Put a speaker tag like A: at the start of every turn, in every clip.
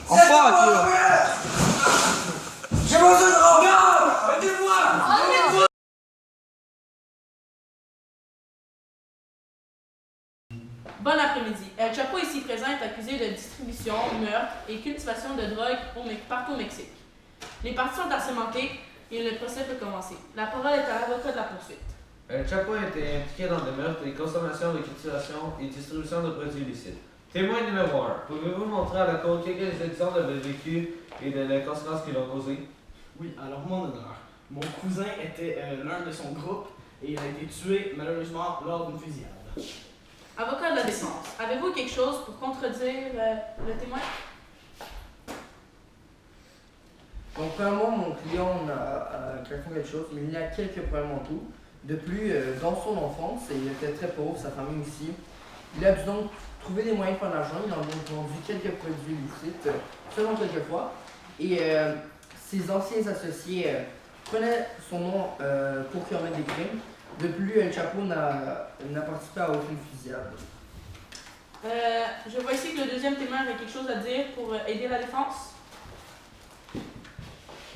A: Enfin,
B: J'ai besoin de regard. Aidez-moi.
C: Bon après-midi. El Chapo ici présent est accusé de distribution, meurtre et cultivation de drogue partout au Mexique. Les parties sont assermentées et le procès peut commencer. La parole est à l'avocat de la poursuite.
D: El Chapo a été impliqué dans des meurtres et consommation de cultivation et distribution de produits illicites. Témoin numéro 1, pouvez-vous montrer à la cour quelques exemples de votre vécu et de les conséquences qui l'ont causé?
E: Oui, alors mon honneur. Mon cousin était l'un de son groupe et il a été tué malheureusement lors d'une fusillade.
C: Avocat de la défense, avez-vous quelque chose pour contredire le témoin?
B: Donc, premièrement, mon client a clairement quelque chose, mais il y a quelques problèmes en tout. De plus, dans son enfance, il était très pauvre, sa famille aussi. Il a dû donc trouver des moyens de faire de l'argent. Il a donc vendu quelques produits illicites, seulement quelques fois. Et ses anciens associés prenaient son nom pour commettre des crimes. De plus, El Chapo n'a participé à aucune fusillade.
C: Je vois ici que le deuxième témoin avait quelque chose à dire pour aider la défense.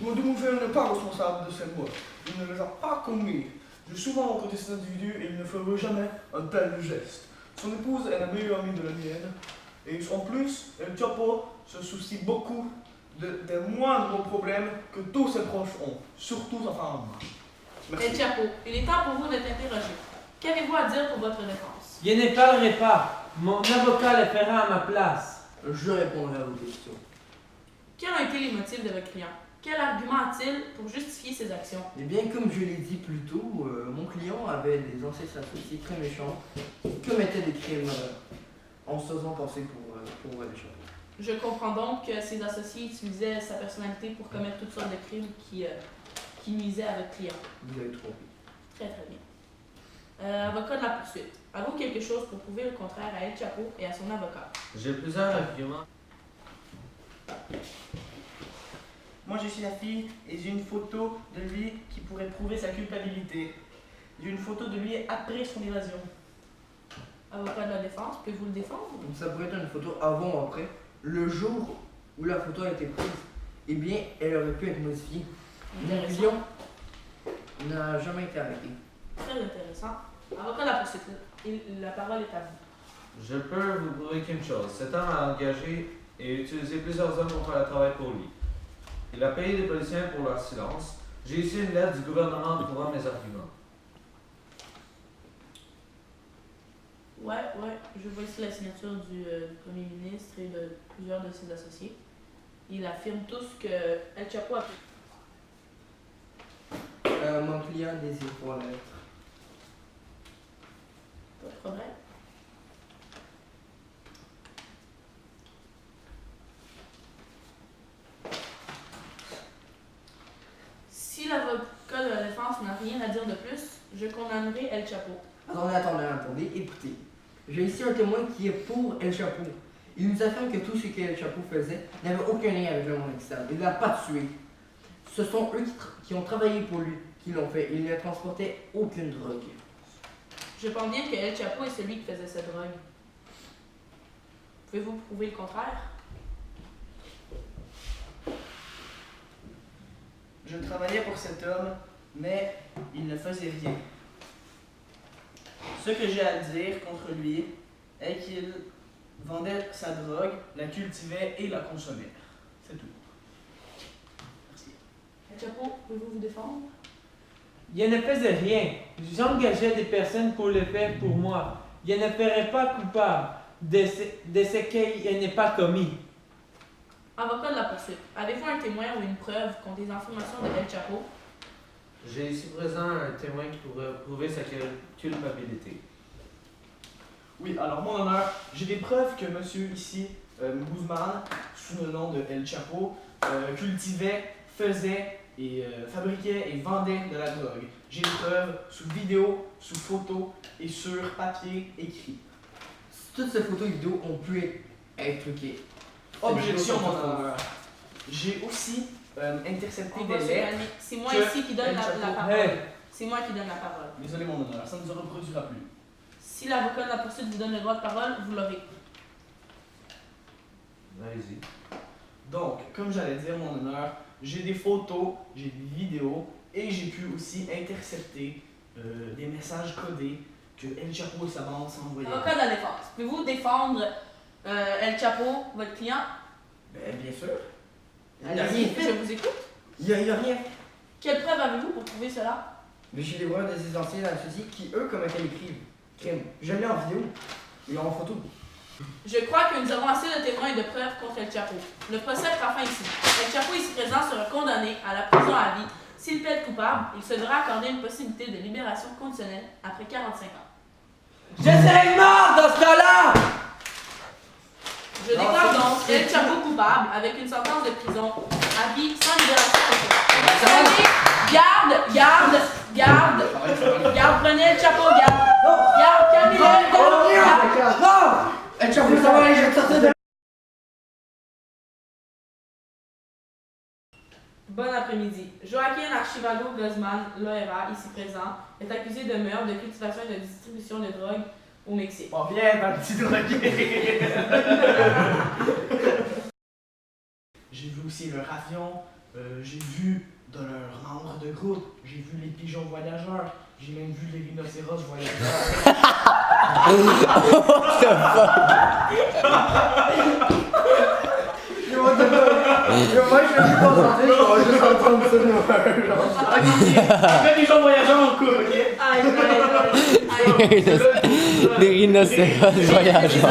F: Mon demoiselle n'est pas responsable de ces morts. Il ne les a pas commis. J'ai souvent rencontré cet individu et il ne ferait jamais un tel geste. Son épouse est la meilleure amie de la mienne. Et en plus, El Chapo se soucie beaucoup des moindres problèmes que tous ses proches ont, surtout sa femme. Merci.
C: El Chapo, il est temps pour vous d'être interrogé. Qu'avez-vous à dire pour votre défense?
A: je ne parlerai pas. Mon avocat le fera à ma place.
B: Je répondrai à vos questions.
C: Quels ont été les motifs de votre client? Quel argument a-t-il pour justifier ses actions?
B: Eh bien, comme je l'ai dit plus tôt, mon client avait des anciens associés très méchants qui commettaient des crimes en se faisant passer pour El Chapo.
C: Je comprends donc que ses associés utilisaient sa personnalité pour commettre toutes sortes de crimes qui nuisaient à votre client.
B: Vous avez trompé.
C: Très très bien. Avocat de la poursuite, avez-vous quelque chose pour prouver le contraire à El Chapo et à son avocat?
D: J'ai plusieurs arguments.
E: Moi je suis la fille et j'ai une photo de lui qui pourrait prouver sa culpabilité. J'ai une photo de lui après son évasion.
C: Avocat de la défense, pouvez-vous le défendre?
B: Donc ça pourrait être une photo avant ou après. Le jour où la photo a été prise, eh bien, elle aurait pu être modifiée. Mon
C: Intéressant.
B: client n'a jamais été arrêté.
C: Très intéressant. Avocat de la poursuite, la parole est à vous.
D: Je peux vous prouver qu'une chose. Cet homme a engagé et utilisé plusieurs hommes pour faire le travail pour lui. Il a payé des policiers pour leur silence. J'ai ici une lettre du gouvernement prouvant mes arguments.
C: Ouais, je vois ici la signature du Premier ministre et de plusieurs de ses associés. Ils affirment tous que El Chapo a fait.
B: Mon client désire voir la lettre.
C: Pas de problème. Si l'avocat de la défense n'a rien à dire de plus, je condamnerai El Chapo.
B: Attendez, écoutez. J'ai ici un témoin qui est pour El Chapo. Il nous affirme que tout ce que El Chapo faisait n'avait aucun lien avec le monde externe. Il ne l'a pas tué. Ce sont eux qui ont travaillé pour lui, qui l'ont fait. Il ne transportait aucune drogue.
C: Je pense bien que El Chapo est celui qui faisait cette drogue. Pouvez-vous prouver le contraire?
E: Je travaillais pour cet homme, mais il ne faisait rien. Ce que j'ai à dire contre lui est qu'il vendait sa drogue, la cultivait et la consommait. C'est tout. Merci.
C: El Chapo, pouvez-vous vous défendre?
A: Je ne faisais rien. J'engageais des personnes pour le faire pour moi. Je ne ferai pas coupable de ce qu'il n'est pas commis.
C: Avocat de la poursuite, avez-vous un témoin ou une preuve contre les informations de El Chapo?
D: J'ai ici présent un témoin qui pourrait prouver sa culpabilité.
E: Oui, alors mon honneur, j'ai des preuves que monsieur ici, Guzman, sous le nom de El Chapo, cultivait, faisait et fabriquait et vendait de la drogue. J'ai des preuves sous vidéo, sous photo et sur papier écrit.
B: Toutes ces photos et vidéos ont pu être truquées.
E: Objection, mon honneur. J'ai aussi intercepté
C: On
E: des
C: va se
E: lettres.
C: calmer. C'est moi
E: que
C: ici qui donne
E: El
C: la
E: Chapo-
C: parole.
A: Hey.
C: C'est moi qui donne la parole.
E: Désolé, mon honneur, ça ne se reproduira plus.
C: Si l'avocat de la poursuite vous donne le droit de parole, vous l'aurez.
D: Allez-y.
E: Donc, comme j'allais dire, mon honneur, j'ai des photos, j'ai des vidéos et j'ai pu aussi intercepter des messages codés que El Chapo et sa bande s'envoyaient.
C: Avocat de la défense, pouvez-vous défendre El Chapo, votre client?
B: Ben, bien sûr. Il n'a
C: Allez-y,
B: rien
C: je
B: fait.
C: vous écoute.
B: Il n'y a rien.
C: Quelle preuve avez-vous pour prouver cela?
B: Mais j'ai des voix des anciens dans le souci qui, eux, commettaient les crimes. Je l'ai en vidéo et en photo.
C: Je crois que nous avons assez de témoins et de preuves contre El Chapo. Le procès prend fin ici. El Chapo ici présent sera condamné à la prison à vie. S'il plaide coupable, il se devra accorder une possibilité de libération conditionnelle après 45 ans.
A: Je serai mort dans ce cas-là!
C: Je déclare donc El Chapo coupable avec une sentence de prison à vie sans libération conditionnelle. Garde, prenez El Chapo, garde, calmez-le, garde.
B: Non! El Chapo, ça va aller, je vais te sortir de...
C: Bon après-midi. Joaquin Archivaldo Guzman Loera, ici présent, est accusé de meurtre, de cultivation et de distribution de drogue au Mexique.
E: On vient dans le petit drogué. J'ai vu aussi leur avion, j'ai vu dans leur membre de groupe, j'ai vu les pigeons voyageurs, j'ai même vu les rhinocéros voyageurs.
B: Yo, moi, je vais me concentrer, je vais juste entendre ça de moi.
E: Les pigeons voyageurs en cours, ok?
C: Aïe.
G: Les rhinocéros voyageurs.